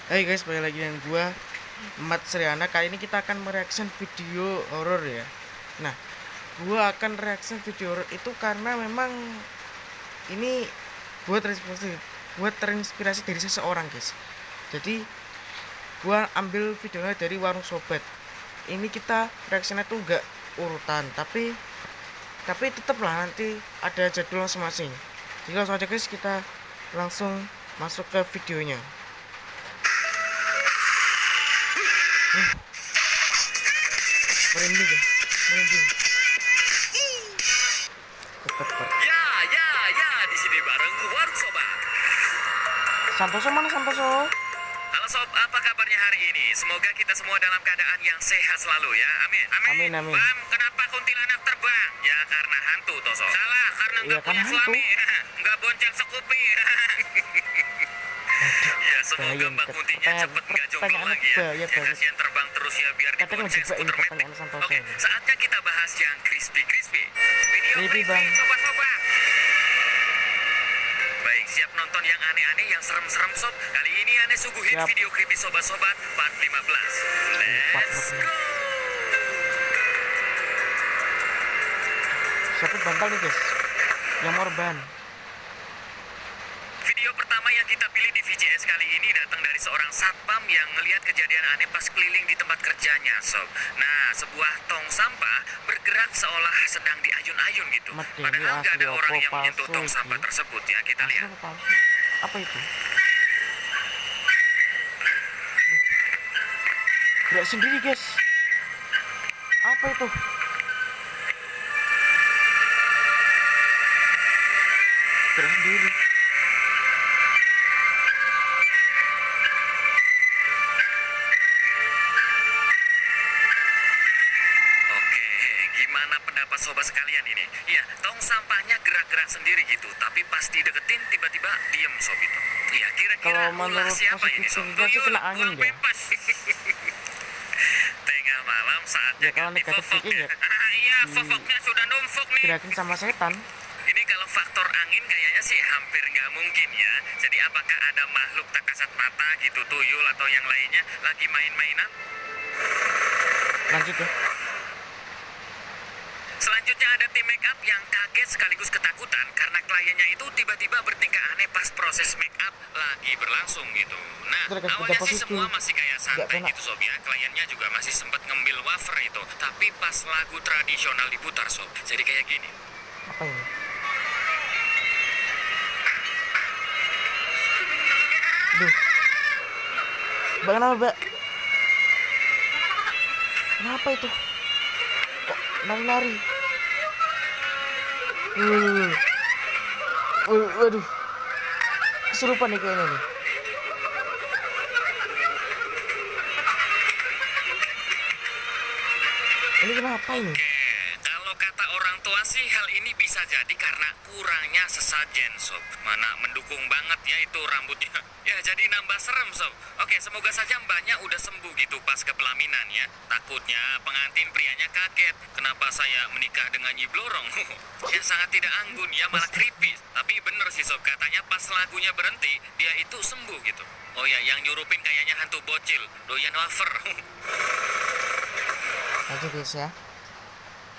Hai guys, balik lagi dengan gua Mat Sriana. Kali ini kita akan mereaction video horor ya. Nah, gua akan reaction video horor itu karena memang ini buat terinspirasi dari seseorang guys. Jadi gua ambil videonya dari Warung Sobat. Ini kita reactionnya tuh enggak urutan, tapi tetaplah nanti ada jadwal masing-masing. Jadi langsung aja guys, kita langsung masuk ke videonya. Merinding guys, merinding. Cepet. Ya, di sini bareng Warung Sobat. Santoso mana Santoso? Halo Sob, apa kabarnya hari ini? Semoga kita semua dalam keadaan yang sehat selalu ya. Amin. Amin. Bam, kenapa kuntilanak terbang? Ya karena hantu toh Sob. Salah, karena nggak punya suami. Nggak bonceng sekupi. Ya semoga Mbak Kuntinya cepet nggak jomblo lagi ya. Kasihan terbang terus ya biar dibonceng skuter metik. Oke, saatnya kita bahas yang crispy. Video Bang. sobat-sobat. Baik, siap nonton yang aneh-aneh, yang serem-serem Sob. Kali ini aneh suguhin Siap. video creepy sobat-sobat part 15. Let's go. Siapa bantal nih guys? Yang morban. Video pertama yang kita pilih di VCS kali ini datang dari seorang satpam yang ngelihat kejadian aneh pas keliling di tempat kerjanya, Sob. Nah, sebuah tong sampah bergerak seolah sedang diayun-ayun gitu. Padahal nggak ada orang yang menyentuh tong sampah tersebut ya, kita lihat. Apa itu? Gerak sendiri guys. Apa itu? Gerak sendiri. Oke, gimana pendapat sobat sekalian ini? Ya, tong sampahnya gerak-gerak sendiri gitu, tapi pas dideketin tiba-tiba diem Sob itu. Ya, kira-kira Kalau ulah menurut siapa ini Sob? positif sih kena angin ya. Bebas. Tengah malam saatnya Ya kalau ganti negatif fofok thinking ya. ya Iya, fofoknya sudah numpuk nih. gerakin sama setan. Ini kalau faktor angin kayaknya sih hampir nggak mungkin ya. Jadi apakah ada makhluk tak kasat mata gitu, tuyul atau yang lainnya lagi main-mainan? Lanjut ya. Selanjutnya ada tim make up yang kaget sekaligus ketakutan karena kliennya itu tiba-tiba bertingkah aneh pas proses make up lagi berlangsung gitu. Nah, awalnya sih semua masih kayak santai gitu Sob ya. Kliennya juga masih sempat ngembil wafer itu. Tapi pas lagu tradisional diputar Sob, jadi kayak gini. Apa ini? Duh. Mbak kenapa Mbak? Kenapa itu? Kok lari-lari? Waduh. Kesurupan nih kayaknya nih. Ini kenapa ini? Kalau kata orang tua sih hal ini bisa jadi karena kurangnya sesajen Sob. Mana mendukung banget ya itu rambutnya. Ya jadi nambah serem Sob. Oke, semoga saja mbaknya udah sembuh gitu pas ke pelaminan ya. Takutnya pengantin prianya kaget. Kenapa saya menikah dengan Nyi Blorong? Ya sangat tidak anggun ya, malah creepy. Tapi bener sih Sob, katanya pas lagunya berhenti dia itu sembuh gitu. Oh ya, yang nyurupin kayaknya hantu bocil, doyan wafer. Lanjut guys ya.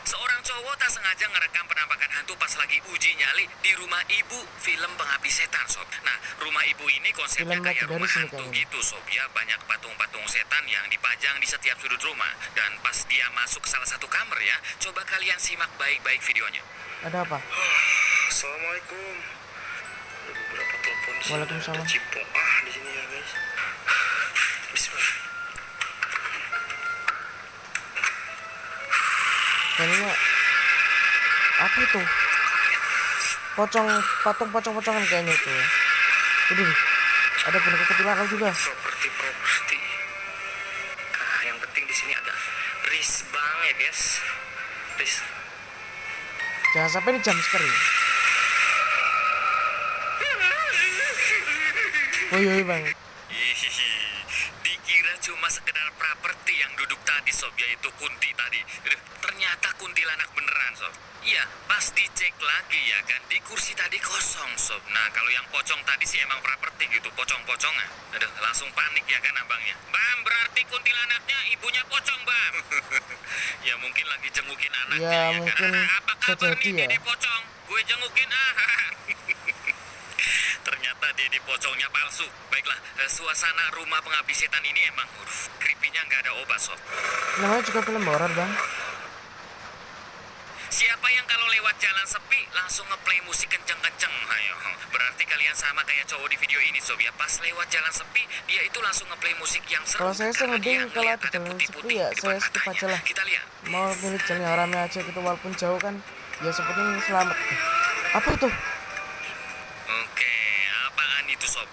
Seorang cowok tak sengaja ngerekam penampakan hantu pas lagi uji nyali di rumah ibu film Pengabdi Setan Sob. Nah, rumah ibu ini konsepnya Film kayak rumah legendaris hantu ini. gitu Sob ya. Banyak patung-patung setan yang dipajang di setiap sudut rumah. Dan pas dia masuk salah satu kamar ya, coba kalian simak baik-baik videonya. Ada apa? Assalamualaikum. Ada beberapa telepon di sini. Waalaikumsalam. Ada cipong di sini ya guys. Bismillah. Kayaknya apa itu? Patung-pocongan kayaknya itu ya. Waduh. Ada boneka kuntilanak juga. Properti. Nah, yang penting di sini ada risbang ya guys. Jangan sampai ini jam scare. Woi bang. Hihihi, dikira cuma sekedar properti yang duduk tadi sob, yaitu Kunti tadi. Aduh, ternyata kuntilanak beneran sob. Iya, pas dicek lagi ya kan, di kursi tadi kosong sob. Nah kalau yang pocong tadi sih emang properti gitu, pocong-pocongan. Aduh, langsung panik ya kan abangnya. Bam, berarti kuntilanaknya ibunya pocong bam. Ya mungkin lagi jengukin anaknya Ya, ya, mungkin kan. Apa kabar terjadi nih ya. Didi pocong? Gue jengukin ah. Ternyata Didi pocongnya palsu. Baiklah, suasana rumah pengabdi setan ini emang creepy-nya nggak ada obat sob. Namanya juga film horor, Bang. Siapa yang kalau lewat jalan sepi langsung ngeplay musik kenceng-kenceng? Ayo, berarti kalian sama kayak cowok di video ini sob ya. Pas lewat jalan sepi, dia itu langsung ngeplay musik yang seru. Kalau saya sih karena dia mending kalau ngeliat ada ada jalan putih-putih sepi ya di depan saya skip matanya. aja lah. Kita lihat. Mau milih jalan yang rame aja gitu walaupun jauh kan. Ya sepenting selamat. Apa itu? Oke, apaan itu sob?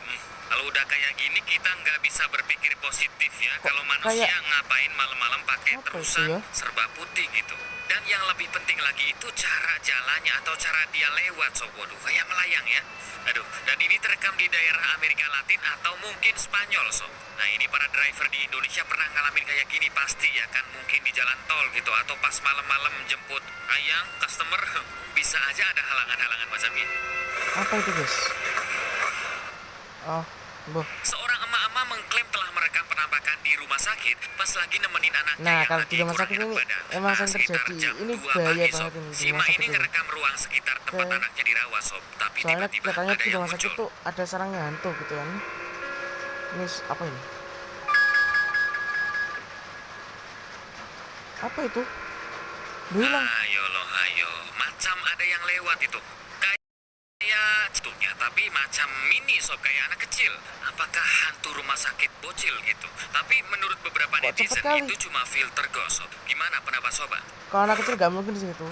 Kalau udah kayak gini kita nggak bisa berpikir positif ya. Kalau manusia kayak- ngapain malam-malam pakai Apa itu terusan ya? serba putih gitu. Dan yang lebih penting lagi itu cara jalannya atau cara dia lewat sob. Waduh, kayak melayang ya. Aduh, dan ini terekam di daerah Amerika Latin atau mungkin Spanyol sob. Nah ini para driver di Indonesia pernah ngalamin kayak gini pasti ya kan. Mungkin di jalan tol gitu atau pas malam-malam jemput ayang customer. Bisa aja ada halangan-halangan macam ini. Apa itu, guys? Oh, boh. Seorang emak-emak mengklaim telah merekam penampakan di rumah sakit pas lagi nemenin anaknya Nah, yang kalau lagi di rumah kurang sakit enak ini badan. emang sering Sekitar terjadi. jam Ini 2 bahaya pagi, banget sob. ini di Si rumah emak sakit ini ini. ngerekam ruang sekitar tempat Oke. anaknya dirawat sob. Tapi Soalnya tiba-tiba katanya ada di yang rumah sakit muncul. tuh ada sarangnya hantu gitu kan. Ini apa ini? Apa itu? Bilang. Ayo loh, ayo. Macam ada yang lewat itu. Kayak cetutnya, tapi macam mini sob, kayak anak kecil. Apakah hantu rumah sakit bocil gitu? Tapi menurut beberapa Kok cepet netizen kali? itu cuma filter gosok. Gimana pendapat sobat? Kalau anak kecil gak mungkin di situ.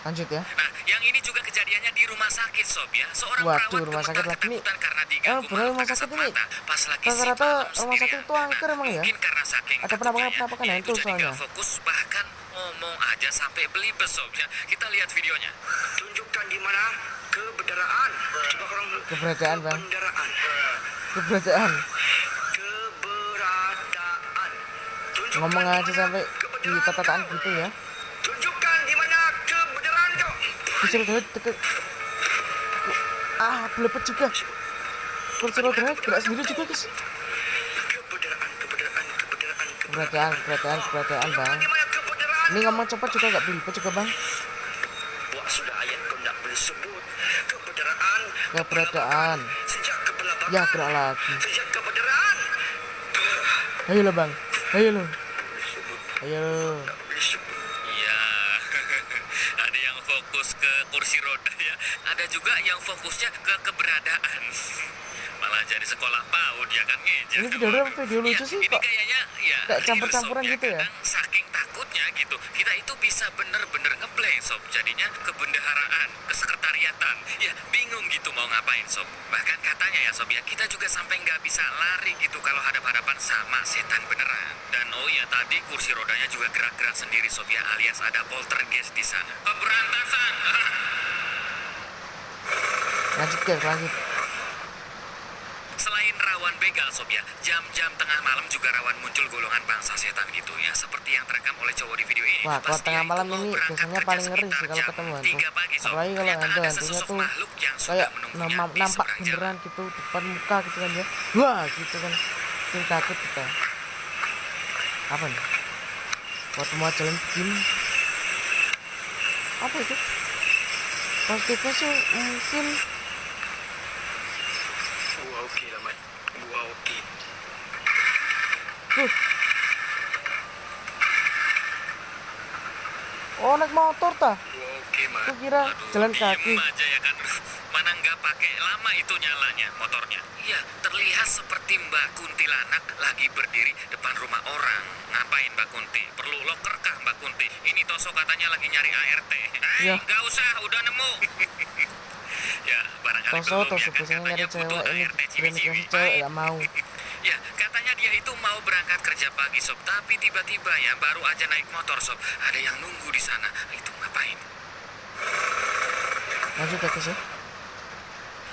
Lanjut ya. Nah, yang ini juga kejadiannya di rumah sakit sob ya. Seorang Waduh, perawat rumah sakit gemetar lagi nih. ketakutan karena diganggu bener rumah makhluk tak sakit kasat ini. mata pas lagi Rata-rata malam rumah sendirian. sakit itu angker emang ya. Mungkin karena saking Ada takutnya penampakan dia hantu itu jadi soalnya. gak fokus, bahkan ngomong aja sampai belibet sob ya. Kita lihat videonya. Tunjukkan di mana kebenaran. Coba orang Keberadaan, Bang. kebenaran. Keberadaan. Keberadaan. Tunjukkan Ngomong di aja mana sampai di kebenaran tataan kau. gitu ya. Tunjukkan di mana kebenaran kau. Kursi roda deket. Belepet juga. Kursi roda gerak sendiri juga, guys. Kebenaran, kebenaran, kebenaran, Keberadaan, Bang. Di mana kebenaran? Ini ngomong cepat juga gak belipet juga, Bang. Wah, sudah ayat kau tidak boleh sebut. Kebenaran. Keberadaan. Sejak kebelakangan. Ya, gerak lagi. Sejak kebenaran. Ayo lah, Bang. Ayo lo. Ayo. Boleh sebut. Iya, ada yang fokus ke kursi roda ya. Ada juga yang fokusnya ke keberadaan. Malah jadi sekolah PAUD ya kan ngejer. Ini video lucu sih, Ini kok kayaknya ya kayak real, campur-campuran sob, gitu ya. Kadang saking takutnya gitu, kita itu bisa bener-bener ngeplay sob. Jadinya kebendaharaan, kesekretariatan. Ya bingung gitu mau ngapain sob. Bahkan katanya ya sob ya, kita juga sampai nggak bisa lari gitu kalau hadap-hadapan sama setan beneran. Dan oh ya tadi kursi rodanya juga gerak-gerak sendiri sob ya, alias ada poltergeist di sana. Pemberantasan. Lanjut, guys, lanjut. Selain rawan begal sob ya, jam-jam tengah malam juga rawan muncul golongan bangsa setan gitu ya, seperti yang terekam oleh cowok di video ini. Wah, kalau Pas dia tengah itu malam mau ini berangkat biasanya kerja paling ngeri sekitar sih kalau jam ketemu hantu. 3 pagi, sob. Apalagi kalau Ternyata ada hantunya sesosok tuh makhluk yang sudah kayak menunggunya di nampak seberang jalan. beneran gitu depan muka gitu kan ya. Wah, gitu kan. Bikin takut kita. Apa nih? Waktu mau jalan begini. Apa itu? Positifnya sih mungkin Gua oke lah, Mat. Gua oke. oh naik motor tah. Gua oke, Mat. Aku kira jalan kaki. Diem aja ya kan. Mana nggak pakai lama itu nyalanya motornya. Iya, terlihat seperti Mbak Kuntilanak lagi berdiri depan rumah orang. Ngapain Mbak Kunti? Perlu loker kah Mbak Kunti? Ini Toso katanya lagi nyari ART. Iya. Nggak usah, udah nemu. Ya, barangkali Toso belum ya biasanya kan, nyari katanya cewek butuh ini ART berani ciwi-ciwi. cewek ya mau. Ya, katanya dia itu mau berangkat kerja pagi sob, tapi tiba-tiba ya baru aja naik motor sob, ada yang nunggu di sana. Itu ngapain? Lanjut ya, guys ya.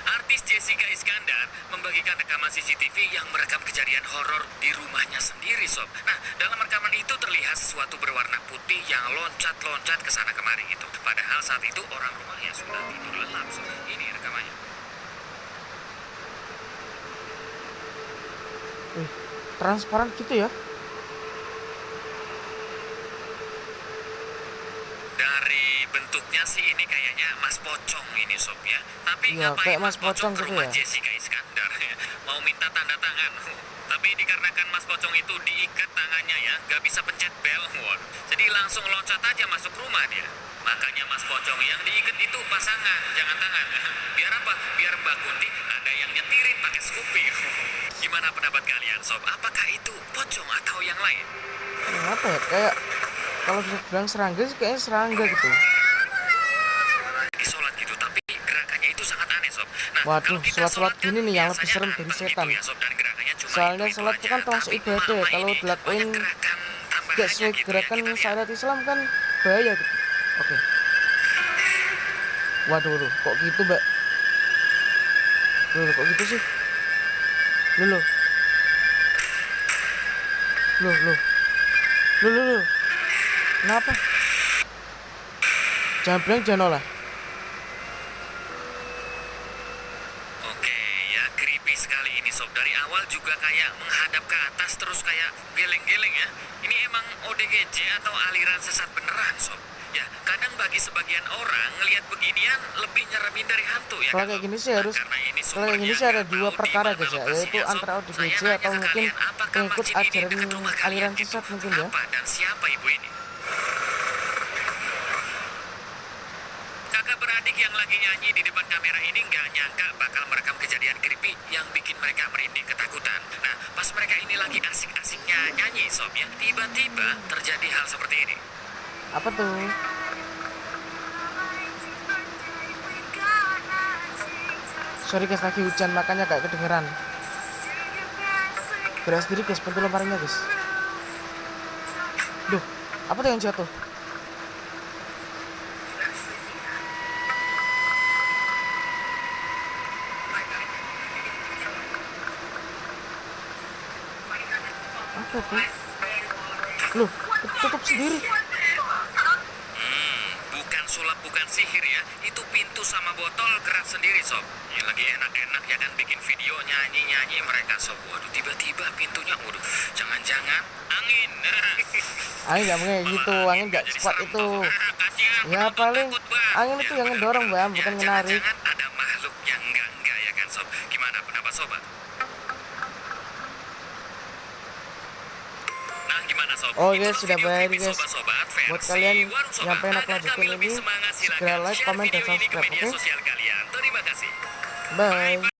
Artis Jessie Jessica Iskandar membagikan rekaman CCTV yang merekam kejadian horor di rumahnya sendiri, Sob. Nah, dalam rekaman itu terlihat sesuatu berwarna putih yang loncat-loncat ke sana kemari gitu. Padahal saat itu orang rumahnya sudah tidur lelap, Sob. Ini rekamannya. Wih, transparan gitu ya. Dari bentuknya sih ini kayaknya Mas Pocong ini, Sob ya. Tapi Iya, ngapain kayak Mas Mas Pocong Pocong ke gitu rumah ya. Jessica Iskandar? Mau minta tanda tangan. Tapi dikarenakan Mas Pocong itu diikat tangannya ya, nggak bisa pencet bel. Waduh. Jadi langsung loncat aja masuk rumah dia. Makanya Mas Pocong yang diikat itu pasangan, jangan tangan. Biar apa? Biar Mbak Kunti ada yang nyetirin pakai Scoopy. Gimana pendapat kalian, Sob? Apakah itu pocong atau yang lain? Apa ya? Kayak kalau bisa bilang serangga sih kayaknya serangga gitu. Lagi sholat gitu, tapi gerakannya itu sangat aneh, Sob. Nah, Waduh, kalau kita sholat-sholat sholat kan gini nih yang lebih biasanya serem dari anteng setan. gitu ya, Sob, dan gerakannya cuma Soalnya itu-itu sholat itu aja. kan termasuk Tapi ibadah. malam Kalau ini dilakuin banyak gerakan gak tambahannya sesuai gitu ya, gerakan kita lihat. syariat Islam kan bahaya gitu. Oke. Waduh, kok gitu, Mbak? Loh, kok gitu sih? Loh. Loh. Kenapa? Jangan bilang jangan olah. Oke, ya creepy sekali ini, Sob. Dari awal juga kayak menghadap ke atas terus kayak geleng-geleng ya. Ini emang ODGJ atau aliran sesat beneran, Sob. Ya, kadang bagi sebagian orang ngelihat beginian lebih nyeremin dari hantu ya. Kalau kayak gini sih harus, Karena ini kalau kayak gini sih ada dua perkara guys ya, yaitu antara ODGJ atau mungkin pengikut ajaran aliran sesat mungkin ya. Apa dan siapa ibu ini? Kakak beradik yang lagi nyanyi di depan kamera ini nggak nyangka bakal merekam kejadian creepy yang bikin mereka merinding ketakutan. Nah, pas mereka ini lagi asik-asiknya nyanyi, Sob ya, tiba-tiba terjadi hal seperti ini. Apa tuh? Sorry guys, lagi hujan makanya gak kedengeran. Gerak sendiri guys, pintu lemarinya guys. Duh, apa tuh yang jatuh? Apa tuh? Loh, tutup sendiri. Bukan sulap, bukan sihir ya. Itu pintu sama botol gerak sendiri, Sob. Ini lagi enak-enak ya kan bikin video nyanyi-nyanyi mereka, Sob. Waduh, tiba-tiba pintunya, waduh, jangan-jangan angin. Angin gak mungkin gitu, angin gak cepat itu. Ya paling angin itu yang ngedorong bang, bukan menarik. Jangan-jangan ada makhluk yang enggak ya kan, Sob. Gimana pendapat Sobat? Nah, gimana, Sob? Oh Itu guys, sudah video bye creepy guys. Sobat-sobat Buat versi kalian Warung Sobat. yang pengen aku Agar lanjutin kami lebih ini, semangat, segera silakan like, share comment, dan video ini ke subscribe, media oke? sosial kalian. Terima kasih. Bye.